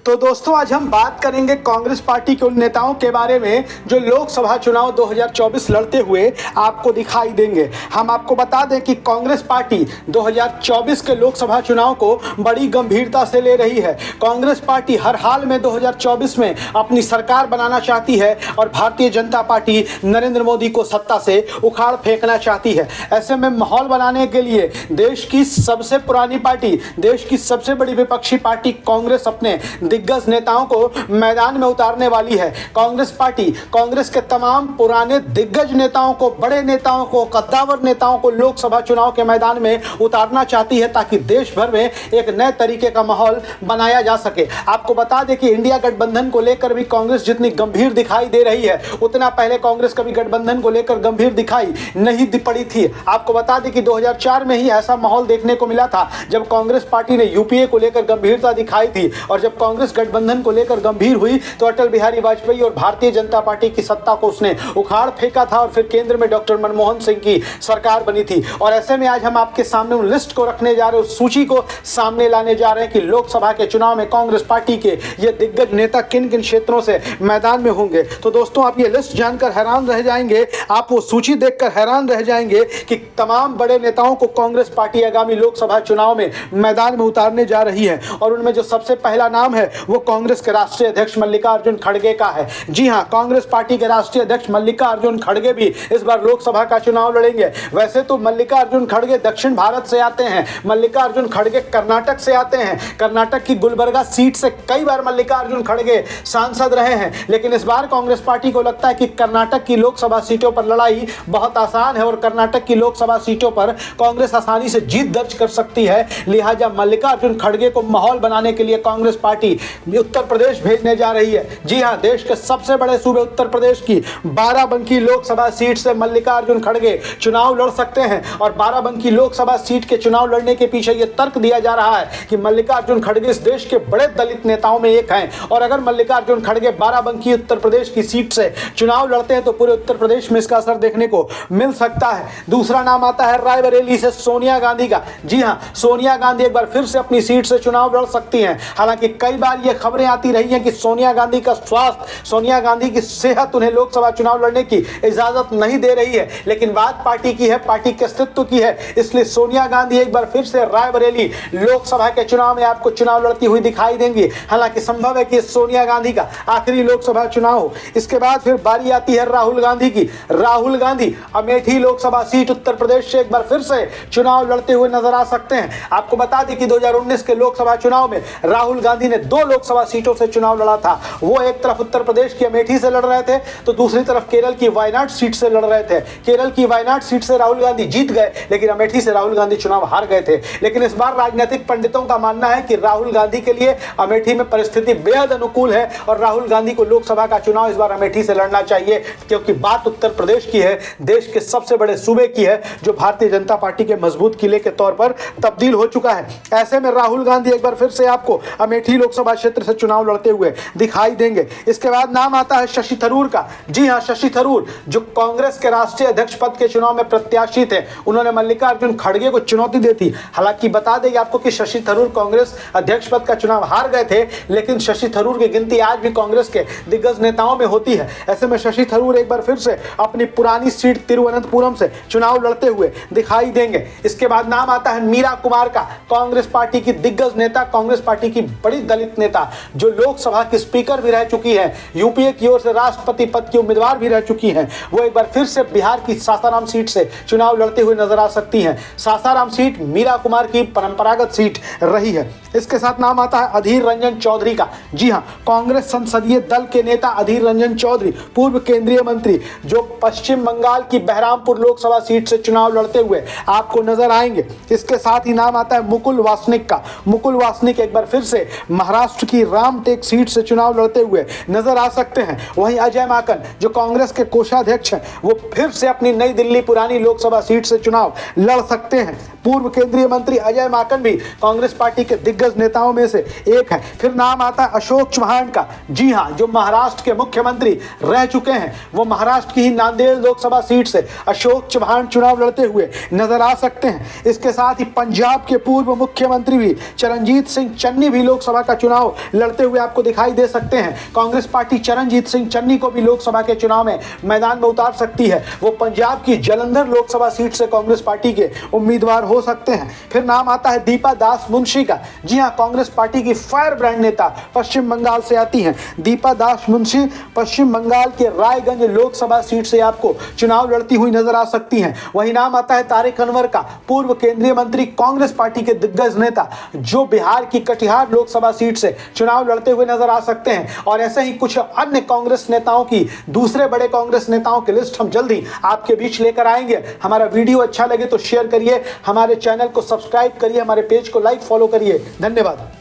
तो दोस्तों आज हम बात करेंगे कांग्रेस पार्टी के उन नेताओं के बारे में जो लोकसभा चुनाव 2024 लड़ते हुए आपको दिखाई देंगे। हम आपको बता दें कि कांग्रेस पार्टी 2024 के लोकसभा चुनाव को बड़ी गंभीरता से ले रही है। कांग्रेस पार्टी हर हाल में 2024 में अपनी सरकार बनाना चाहती है और भारतीय जनता पार्टी नरेंद्र मोदी को सत्ता से उखाड़ फेंकना चाहती है। ऐसे में माहौल बनाने के लिए देश की सबसे पुरानी पार्टी, देश की सबसे बड़ी विपक्षी पार्टी कांग्रेस अपने दिग्गज नेताओं को मैदान में उतारने वाली है। कांग्रेस पार्टी कांग्रेस के तमाम पुराने दिग्गज नेताओं को, बड़े नेताओं को, कद्दावर नेताओं को लोकसभा चुनाव के मैदान में उतारना चाहती है ताकि देश भर में एक नए तरीके का माहौल बनाया जा सके। आपको बता दें कि इंडिया गठबंधन को लेकर भी कांग्रेस जितनी गंभीर दिखाई दे रही है उतना पहले कांग्रेस कभी गठबंधन को लेकर गंभीर दिखाई नहीं पड़ी थी। आपको बता दें कि 2004 में ही ऐसा माहौल देखने को मिला था जब कांग्रेस पार्टी ने यूपीए को लेकर गंभीरता दिखाई थी और जब कांग्रेस गठबंधन को लेकर गंभीर हुई तो अटल बिहारी वाजपेयी और भारतीय जनता पार्टी की सत्ता को उसने उखाड़ फेंका था और फिर केंद्र में डॉक्टर मनमोहन सिंह की सरकार बनी थी। और ऐसे में आज हम आपके सामने उन लिस्ट को रखने जा रहे हैं, उस सूची को सामने लाने जा रहे हैं कि लोकसभा के चुनाव में कांग्रेस पार्टी के ये दिग्गज नेता किन किन क्षेत्रों से मैदान में होंगे। तो दोस्तों आप ये लिस्ट जानकर हैरान रह जाएंगे, आप वो सूची देखकर हैरान रह जाएंगे कि तमाम बड़े नेताओं को कांग्रेस पार्टी आगामी लोकसभा चुनाव में मैदान में उतारने जा रही है। और उनमें जो सबसे पहला नाम है वो कांग्रेस के राष्ट्रीय अध्यक्ष मल्लिकार्जुन खड़गे का है। जी हां, कांग्रेस पार्टी के राष्ट्रीय अध्यक्ष मल्लिकार्जुन खड़गे भी इस बार लोकसभा का चुनाव लड़ेंगे। वैसे तो मल्लिकार्जुन खड़गे दक्षिण भारत से आते हैं, मल्लिकार्जुन खड़गे कर्नाटक से आते हैं। कर्नाटक की गुलबर्गा सीट से कई बार मल्लिकार्जुन खड़गे सांसद रहे हैं, लेकिन इस बार कांग्रेस पार्टी को लगता है कि कर्नाटक की लोकसभा सीटों पर लड़ाई बहुत आसान है और कर्नाटक की लोकसभा सीटों पर कांग्रेस आसानी से जीत दर्ज कर सकती है। लिहाजा मल्लिकार्जुन खड़गे को माहौल बनाने के लिए कांग्रेस पार्टी उत्तर प्रदेश भेजने जा रही है। जी हां, देश के सबसे बड़े सूबे उत्तर प्रदेश की बाराबंकी लोकसभा सीट से मल्लिकार्जुन खड़गे चुनाव लड़ सकते हैं और बाराबंकी लोकसभा सीट के चुनाव लड़ने के पीछे यह तर्क दिया जा रहा है कि मल्लिकार्जुन खड़गे इस देश के बड़े दलित नेताओं में एक हैं और अगर मल्लिकार्जुन खड़गे बाराबंकी उत्तर प्रदेश की सीट से चुनाव लड़ते हैं तो पूरे उत्तर प्रदेश में इसका असर देखने को मिल सकता है। दूसरा नाम आता है रायबरेली से सोनिया गांधी का। जी हां, सोनिया गांधी एक बार फिर से अपनी सीट से चुनाव लड़ सकती हैं। हालांकि कई बार ये खबरें आती रही हैं कि सोनिया गांधी का स्वास्थ्य, सोनिया गांधी की सेहत उन्हें लोकसभा चुनाव लड़ने की इजाजत नहीं दे रही है, लेकिन बात पार्टी की है, पार्टी के अस्तित्व की है, इसलिए सोनिया गांधी एक बार फिर से रायबरेली लोकसभा के चुनाव में आपको चुनाव लड़ती हुई दिखाई देंगी। हालांकि संभव है कि सोनिया गांधी का आखिरी लोकसभा चुनाव हो। इसके बाद फिर बारी आती है राहुल गांधी की। राहुल गांधी अमेठी लोकसभा सीट उत्तर प्रदेश से एक बार फिर से चुनाव लड़ते हुए नजर आ सकते हैं। आपको बता दें कि 2019 के लोकसभा चुनाव में राहुल गांधी ने 2 लोकसभा सीटों से चुनाव लड़ा था। वो एक तरफ उत्तर प्रदेश की अमेठी से लड़ रहे थे तो दूसरी तरफ केरल की वायनाड सीट से लड़ रहे थे। केरल की वायनाड सीट से राहुल गांधी जीत गए, लेकिन अमेठी से राहुल गांधी चुनाव हार गए थे। लेकिन इस बार राजनीतिक पंडितों का मानना है कि राहुल गांधी के लिए अमेठी में परिस्थिति बेहद अनुकूल है और राहुल गांधी को लोकसभा का चुनाव इस बार अमेठी से लड़ना चाहिए, क्योंकि बात उत्तर प्रदेश की है, देश के सबसे बड़े सूबे की है जो भारतीय जनता पार्टी के मजबूत किले के तौर पर तब्दील हो चुका है। ऐसे में राहुल गांधी एक बार फिर से आपको अमेठी लोकसभा क्षेत्र से चुनाव लड़ते हुए दिखाई देंगे। इसके बाद नाम आता है शशि थरूर का। जी हां, शशि थरूर जो कांग्रेस के राष्ट्रीय अध्यक्ष पद के चुनाव में प्रत्याशी थे, उन्होंने मल्लिकार्जुन खड़गे को चुनौती दी थी। हालांकि बता दें आपको कि शशि थरूर कांग्रेस अध्यक्ष पद का चुनाव हार गए थे, लेकिन शशि थरूर की गिनती आज भी कांग्रेस के दिग्गज नेताओं में होती है। ऐसे में शशि थरूर एक बार फिर से अपनी पुरानी सीट तिरुवनंतपुरम से चुनाव लड़ते हुए दिखाई देंगे। इसके बाद नाम आता है मीरा कुमार का। कांग्रेस पार्टी की दिग्गज नेता, कांग्रेस पार्टी की बड़ी दलित नेता जो लोकसभा की स्पीकर भी रह चुकी है, यूपीए की ओर से राष्ट्रपति पद की उम्मीदवार भी रह चुकी हैं, वो एक बार फिर से बिहार की सासाराम सीट से चुनाव लड़ते हुए नजर आ सकती हैं। सासाराम सीट मीरा कुमार की परंपरागत सीट रही है। इसके साथ नाम आता है अधीर रंजन चौधरी का। जी हां, कांग्रेस संसदीय दल के नेता अधीर रंजन चौधरी, पूर्व केंद्रीय मंत्री जो पश्चिम बंगाल की बहरामपुर लोकसभा सीट से चुनाव लड़ते हुए आपको नजर आएंगे। इसके साथ ही नाम आता है मुकुल वासनिक का। मुकुल वासनिक एक बार फिर से महाराष्ट्र की रामटेक सीट से चुनाव लड़ते हुए नजर आ सकते हैं। वहीं अजय माकन जो कांग्रेस के कोषाध्यक्ष हैं, वो फिर से अपनी नई दिल्ली पुरानी लोकसभा सीट से चुनाव लड़ सकते हैं। पूर्व केंद्रीय मंत्री अजय माकन भी कांग्रेस पार्टी के दिग्गज नेताओं में से एक है। फिर नाम आता है अशोक चव्हाण का। जी हां, जो महाराष्ट्र के मुख्यमंत्री रह चुके हैं, वो महाराष्ट्र की ही नांदेड़ लोकसभा सीट से अशोक चव्हाण चुनाव लड़ते हुए नजर आ सकते हैं। इसके साथ ही पंजाब के पूर्व मुख्यमंत्री भी चरणजीत सिंह चन्नी भी लोकसभा का चुनाव चुनाव लड़ते हुए आपको दिखाई दे सकते हैं। कांग्रेस पार्टी चरणजीत सिंह चन्नी को भी लोकसभा के चुनाव में मैदान में उतार सकती है। वो पंजाब की जालंधर लोकसभा सीट से कांग्रेस पार्टी के उम्मीदवार हो सकते हैं। फिर नाम आता है दीपा दास मुंशी का। जी हां, कांग्रेस पार्टी की फायर ब्रांड नेता पश्चिम बंगाल से आती हैं। दीपा दास मुंशी पश्चिम बंगाल के रायगंज लोकसभा सीट से आपको चुनाव लड़ती हुई नजर आ सकती हैं। वही नाम आता है तारिक अनवर का, पूर्व केंद्रीय मंत्री, कांग्रेस पार्टी के दिग्गज नेता, जो बिहार की कटिहार लोकसभा सीट से चुनाव लड़ते हुए नजर आ सकते हैं। और ऐसे ही कुछ अन्य कांग्रेस नेताओं की, दूसरे बड़े कांग्रेस नेताओं की लिस्ट हम जल्दी आपके बीच लेकर आएंगे। हमारा वीडियो अच्छा लगे तो शेयर करिए, हमारे चैनल को सब्सक्राइब करिए, हमारे पेज को लाइक फॉलो करिए। धन्यवाद।